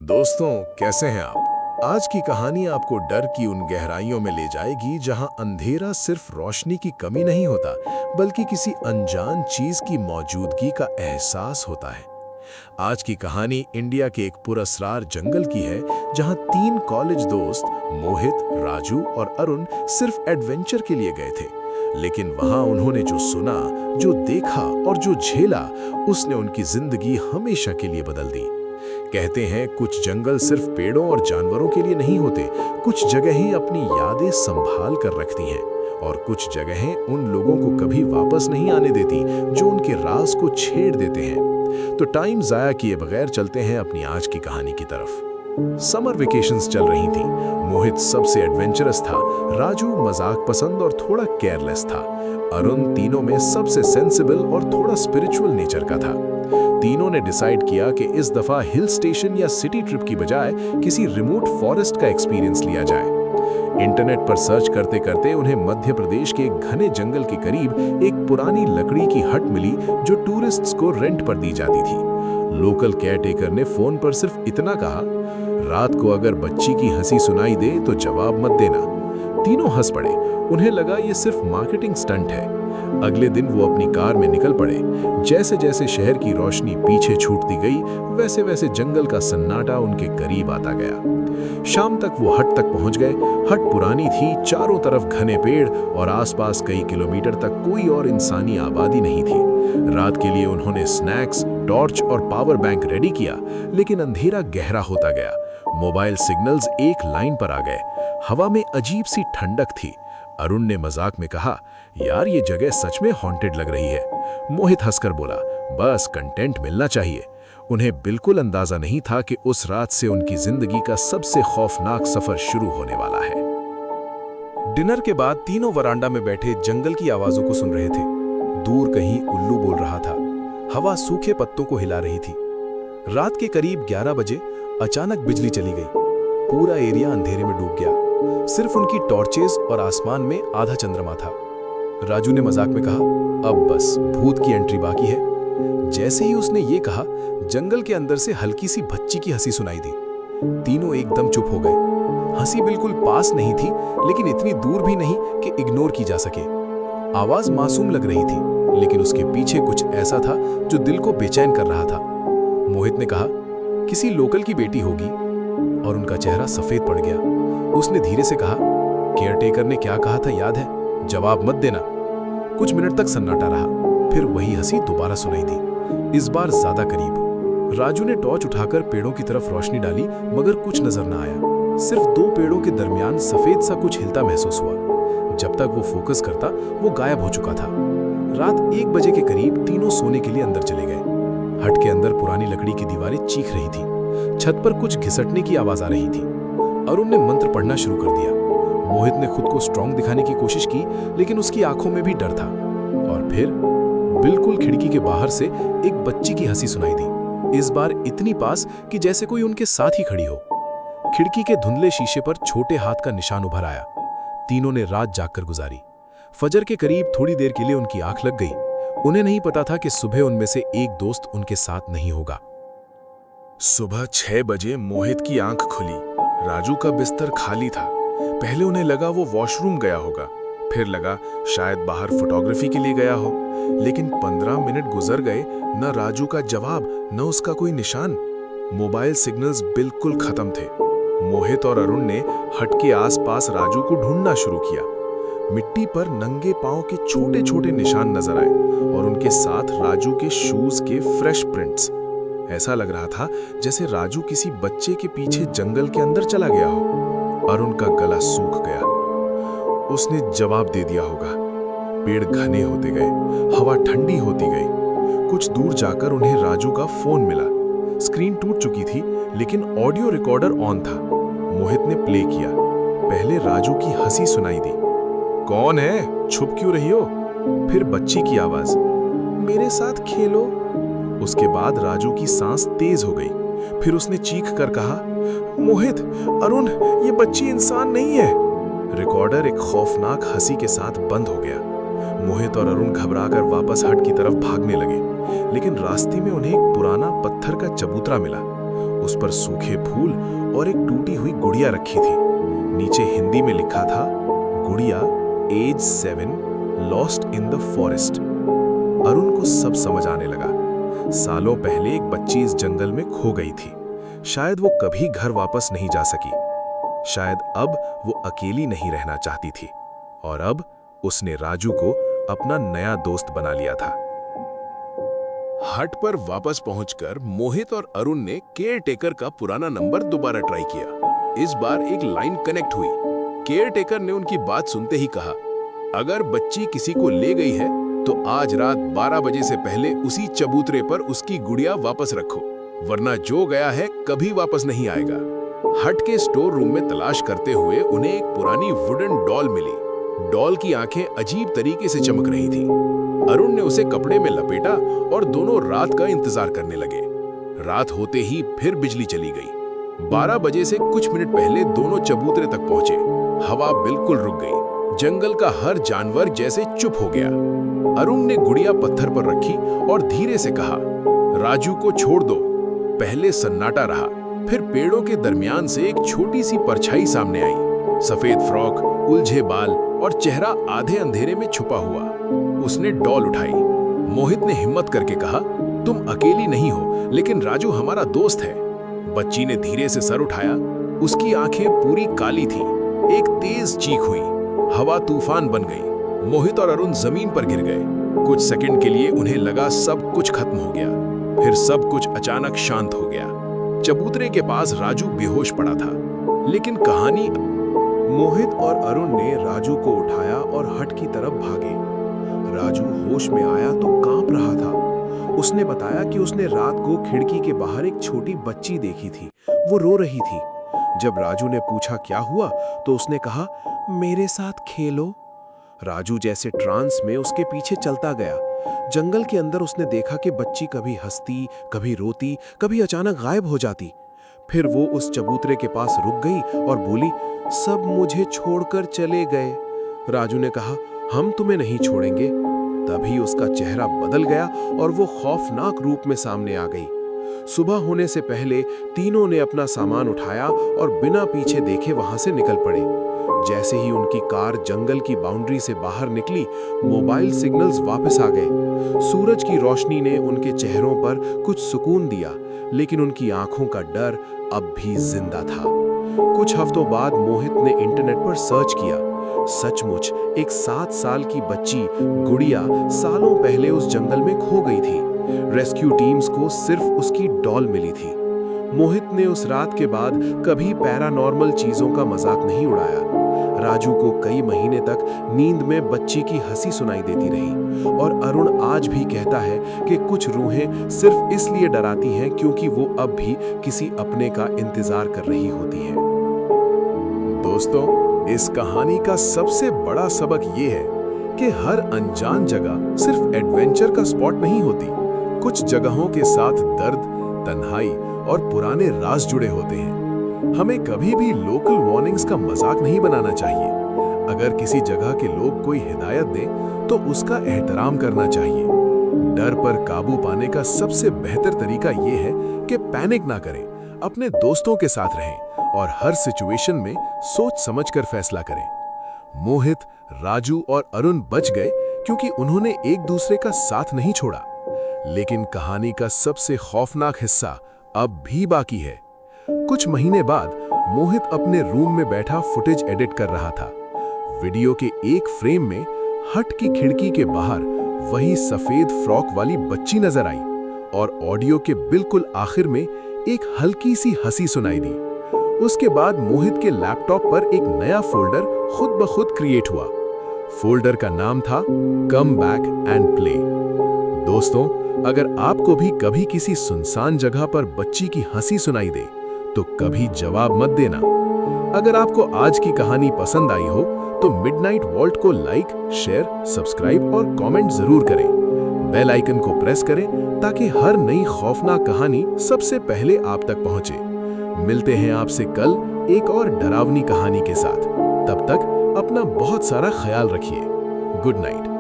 दोस्तों, कैसे हैं आप? आज की कहानी आपको डर की उन गहराइयों में ले जाएगी जहां अंधेरा सिर्फ रोशनी की कमी नहीं होता, बल्कि किसी अनजान चीज की मौजूदगी का एहसास होता है। आज की कहानी इंडिया के एक पुरस्कार जंगल की है, जहां तीन कॉलेज दोस्त मोहित, राजू और अरुण सिर्फ एडवेंचर के लिए गए थे। लेकिन वहां उन्होंने जो सुना, जो देखा और जो झेला, उसने उनकी जिंदगी हमेशा के लिए बदल दी। कहते हैं कुछ जंगल सिर्फ पेड़ों और जानवरों के लिए नहीं होते, कुछ जगहें अपनी यादें संभाल कर रखती हैं और कुछ जगहें उन लोगों को कभी वापस नहीं आने देती जो उनके राज को छेड़ देते हैं। तो टाइम जाया किए बगैर चलते हैं अपनी आज की कहानी की तरफ। समर वेकेशंस चल रही थी। मोहित सबसे एडवेंचरस था, राजू मजाक पसंद और थोड़ा केयरलेस था, अरुण तीनों में सबसे सेंसिबल और थोड़ा स्पिरिचुअल नेचर का था। तीनों ने डिसाइड किया कि इस दफा हिल स्टेशन या सिटी ट्रिप की बजाय किसी रिमोट फॉरेस्ट का एक्सपीरियंस लिया जाए। इंटरनेट पर सर्च करते करते उन्हें मध्य प्रदेश के एक घने जंगल के करीब एक पुरानी लकड़ी की हट मिली जो टूरिस्ट्स को रेंट पर दी जाती थी। लोकल केयरटेकर ने फोन पर सिर्फ इतना कहा, रात को अगर बच्ची की हंसी सुनाई दे तो जवाब मत देना। तीनों हंस पड़े, उन्हें लगा ये सिर्फ मार्केटिंग स्टंट है। अगले दिन वो अपनी कार में निकल पड़े। जैसे जैसे शहर की रोशनी पीछे छूटती गई, वैसे वैसे जंगल का सन्नाटा उनके करीब आता गया। शाम तक वो हट तक पहुंच गए। हट पुरानी थी, चारों तरफ घने पेड़ और आसपास कई किलोमीटर तक कोई और इंसानी आबादी नहीं थी। रात के लिए उन्होंने स्नैक्स, टॉर्च और पावर बैंक रेडी किया, लेकिन अंधेरा गहरा होता गया। मोबाइल सिग्नल्स एक लाइन पर आ गए। हवा में अजीब सी ठंडक थी। अरुण ने मजाक में कहा, यार ये जगह सच में हॉन्टेड लग रही है। मोहित हंसकर बोला, बस कंटेंट मिलना चाहिए। उन्हें बिल्कुल अंदाजा नहीं था कि उस रात से उनकी जिंदगी का सबसे खौफनाक सफर शुरू होने वाला है। डिनर के बाद तीनों वरांडा में बैठे जंगल की आवाजों को सुन रहे थे। दूर कहीं उल्लू बोल रहा था, हवा सूखे पत्तों को हिला रही थी। रात के करीब 11 बजे अचानक बिजली चली गई। पूरा एरिया अंधेरे में डूब गया। सिर्फ उनकी टॉर्चेस और आसमान में आधा चंद्रमा था। राजू ने मजाक में कहा, अब बस भूत की एंट्री बाकी है। जैसे ही उसने ये कहा, जंगल के अंदर से हल्की सी बच्ची की हंसी सुनाई दी। तीनों एकदम चुप हो गए। हंसी बिल्कुल पास नहीं थी, लेकिन इतनी दूर भी नहीं कि इग्नोर की जा सके। आवाज मासूम लग रही थी, लेकिन उसके पीछे कुछ ऐसा था जो दिल को बेचैन कर रहा था। मोहित ने कहा, किसी लोकल की बेटी होगी, और उनका चेहरा सफेद पड़ गया। उसने धीरे से कहा, केयरटेकर ने क्या कहा था याद है? जवाब मत देना। कुछ मिनट तक सन्नाटा रहा, फिर वही हंसी दोबारा सुनाई दी, इस बार ज्यादा करीब। राजू ने टॉर्च उठाकर पेड़ों की तरफ रोशनी डाली, मगर कुछ नजर न आया। सिर्फ दो पेड़ों के दरमियान सफेद सा कुछ हिलता महसूस हुआ। जब तक वो फोकस करता, वो गायब हो चुका था। रात 1 बजे के करीब तीनों सोने के लिए अंदर चले गए। हट के अंदर पुरानी लकड़ी की दीवारें चीख रही थी। छत पर कुछ घिसटने की आवाज आ रही थी। अरुण ने मंत्र पढ़ना शुरू कर दिया। मोहित ने खुद को स्ट्रांग दिखाने की कोशिश की, लेकिन उसकी आंखों में भी डर था। और फिर बिल्कुल खिड़की के बाहर से एक बच्ची की हंसी सुनाई दी, इस बार इतनी पास कि जैसे कोई उनके साथ ही खड़ी हो। खिड़की के धुंधले शीशे पर छोटे हाथ का निशान उभर आया। तीनों ने रात जागकर गुजारी। फजर के करीब थोड़ी देर के लिए उनकी आंख लग गई। उन्हें नहीं पता था कि सुबह उनमें से एक दोस्त उनके साथ नहीं होगा। सुबह 6 बजे मोहित की आंख खुली। राजू का बिस्तर खाली था। पहले उन्हें लगा वो वॉशरूम गया होगा, फिर लगा शायद बाहर फोटोग्राफी के लिए गया हो। लेकिन 15 मिनट गुजर गए, न राजू का जवाब, न उसका कोई निशान। मोबाइल सिग्नल्स बिल्कुल खत्म थे। मोहित और अरुण ने हट के आसपास राजू को ढूंढना शुरू किया। मिट्टी पर नंगे पांव के छोटे छोटे निशान नजर आए और उनके साथ राजू के शूज के फ्रेश प्रिंट्स। ऐसा लग रहा था जैसे राजू किसी बच्चे के पीछे जंगल के अंदर चला गया हो। अरुण का गला सूख गया। उसने जवाब दे दिया होगा। पेड़ घने होते गए, हवा ठंडी होती गई। कुछ दूर जाकर उन्हें राजू का फोन मिला। स्क्रीन टूट चुकी थी, लेकिन ऑडियो रिकॉर्डर ऑन था। मोहित ने प्ले किया। पहले राजू की हंसी सुनाई दी। कौन है? छुप क्यों रही हो? फिर बच्ची की आवाज, मेरे साथ खेलो। उसके बाद राजू की सांस तेज हो गई। फिर उसने चीख कर कहा, मोहित, अरुण, ये बच्ची इंसान नहीं है। रिकॉर्डर एक खौफनाक हंसी के साथ बंद हो गया। मोहित और अरुण घबराकर वापस हट की तरफ भागने लगे, लेकिन रास्ते में उन्हें एक पुराना पत्थर का चबूतरा मिला। उस पर सूखे फूल और एक टूटी हुई गुड़िया रखी थी। नीचे हिंदी में लिखा था, Gudiya age 7 lost in the forest. Arun को सब समझ आने लगा। सालों पहले एक बच्ची इस जंगल में खो गई थी। शायद वो कभी घर वापस नहीं जा सकी। शायद अब वो अकेली नहीं रहना चाहती थी। और अब उसने राजू को अपना नया दोस्त बना लिया था। हट पर वापस पहुंचकर मोहित और अरुण ने केयर टेकर का पुराना नंबर दोबारा ट्राई किया। इस बार एक लाइन कनेक्ट हुई। केयर टेकर ने उनकी बात सुनते ही कहा, अगर बच्ची किसी को ले गई है तो आज रात 12 बजे से पहले उसी चबूतरे पर उसकी गुड़िया वापस रखो, वरना जो गया है कभी वापस नहीं आएगा। हट के स्टोर रूम में तलाश करते हुए उन्हें एक पुरानी वुडन डॉल मिली। डॉल की आंखें अजीब तरीके से चमक रही थी। अरुण ने उसे कपड़े में लपेटा और दोनों रात का इंतजार करने लगे। रात होते ही फिर बिजली चली गई। 12 बजे से कुछ मिनट पहले दोनों चबूतरे तक पहुंचे। हवा बिल्कुल रुक गई। जंगल का हर जानवर जैसे चुप हो गया। अरुण ने गुड़िया पत्थर पर रखी और धीरे से कहा, राजू को छोड़ दो। पहले सन्नाटा रहा, फिर पेड़ों के दरमियान से एक छोटी सी परछाई सामने आई। सफेद फ्रॉक, उलझे बाल और चेहरा आधे अंधेरे में छुपा हुआ। उसने डॉल उठाई। मोहित ने हिम्मत करके कहा, तुम अकेली नहीं हो, लेकिन राजू हमारा दोस्त है। बच्ची ने धीरे से सर उठाया। उसकी आंखें पूरी काली थीं। एक तेज चीख हुई। हवा तूफान बन गई। मोहित और अरुण जमीन पर गिर गए। कुछ सेकंड के लिए उन्हें लगा सब कुछ खत्म हो गया। फिर सब कुछ अचानक शांत हो गया। चबूतरे के पास राजू बेहोश पड़ा था। लेकिन कहानी, मोहित और अरुण ने राजू को उठाया और हट की तरफ भागे। राजू होश में आया तो कांप रहा था। उसने बताया कि उसने रात को खिड़की के बाहर एक छोटी बच्ची देखी थी। वो रो रही थी। जब राजू ने पूछा क्या हुआ तो उसने कहा, मेरे साथ खेलो। राजू जैसे ट्रांस में उसके पीछे चलता गया। जंगल के अंदर उसने देखा कि बच्ची कभी हंसती, कभी रोती, कभी अचानक गायब हो जाती। फिर वो उस चबूतरे के पास रुक गई और बोली, सब मुझे छोड़कर चले गए। राजू ने कहा, हम तुम्हें नहीं छोड़ेंगे। तभी उसका चेहरा बदल गया और वो खौफनाक रूप में सामने आ गई। सुबह होने से पहले तीनों ने अपना सामान उठाया और बिना पीछे देखे वहां से निकल पड़े। जैसे ही उनकी कार जंगल की बाउंड्री से बाहर निकली, मोबाइल सिग्नल्स वापस आ गए। सूरज की रोशनी ने उनके चेहरों पर कुछ सुकून दिया, लेकिन उनकी आंखों का डर अब भी जिंदा था। कुछ हफ्तों बाद मोहित ने इंटरनेट पर सर्च किया। सचमुच एक 7 साल की बच्ची गुड़िया सालों पहले उस जंगल में खो गई थी। रेस्क्यू टीम्स को सिर्फ उसकी डॉल मिली थी। मोहित ने उस रात के बाद कभी पैरानॉर्मल चीजों का मजाक नहीं उड़ाया। राजू को कई महीने तक नींद में बच्ची की हंसी सुनाई देती रही। और अरुण आज भी कहता है कि कुछ रूहें सिर्फ इसलिए डराती हैं क्योंकि वो अब भी किसी अपने का इंतजार कर रही होती हैं। दोस्तों, इस कहानी का सबसे बड़ा सबक ये है कि हर अनजान जगह सिर्फ एडवेंचर का स्पॉट नहीं होती। कुछ जगहों के साथ दर्द, तन्हाई और पुराने राज जुड़े होते हैं। हमें कभी भी लोकल वार्निंग्स का मजाक नहीं बनाना चाहिए। अगर किसी जगह के लोग कोई हिदायत दें तो उसका एहतराम करना चाहिए। डर पर काबू पाने का सबसे बेहतर तरीका यह है कि पैनिक ना करें, अपने दोस्तों के साथ रहें और हर सिचुएशन में सोच समझकर फैसला करें। मोहित, राजू और अरुण बच गए क्योंकि उन्होंने एक दूसरे का साथ नहीं छोड़ा। लेकिन कहानी का सबसे खौफनाक हिस्सा अब भी बाकी है। कुछ महीने बाद मोहित अपने रूम में बैठा फुटेज एडिट कर रहा था। वीडियो के एक फ्रेम में हट की खिड़की के बाहर वही सफेद फ्रॉक वाली बच्ची नजर आई और ऑडियो के बिल्कुल आखिर में एक हल्की सी हंसी सुनाई दी। उसके बाद मोहित के लैपटॉप पर एक नया फोल्डर खुद ब खुद क्रिएट हुआ। फोल्डर का नाम था कम बैक एंड प्ले। दोस्तों, अगर आपको भी कभी किसी सुनसान जगह पर बच्ची की हंसी सुनाई दे तो कभी जवाब मत देना। अगर आपको आज की कहानी पसंद आई हो तो मिडनाइट वॉल्ट को लाइक, शेयर, सब्सक्राइब और कमेंट जरूर करें। बेल आइकन को प्रेस करें ताकि हर नई खौफनाक कहानी सबसे पहले आप तक पहुंचे। मिलते हैं आपसे कल एक और डरावनी कहानी के साथ। तब तक अपना बहुत सारा ख्याल रखिए। Good night.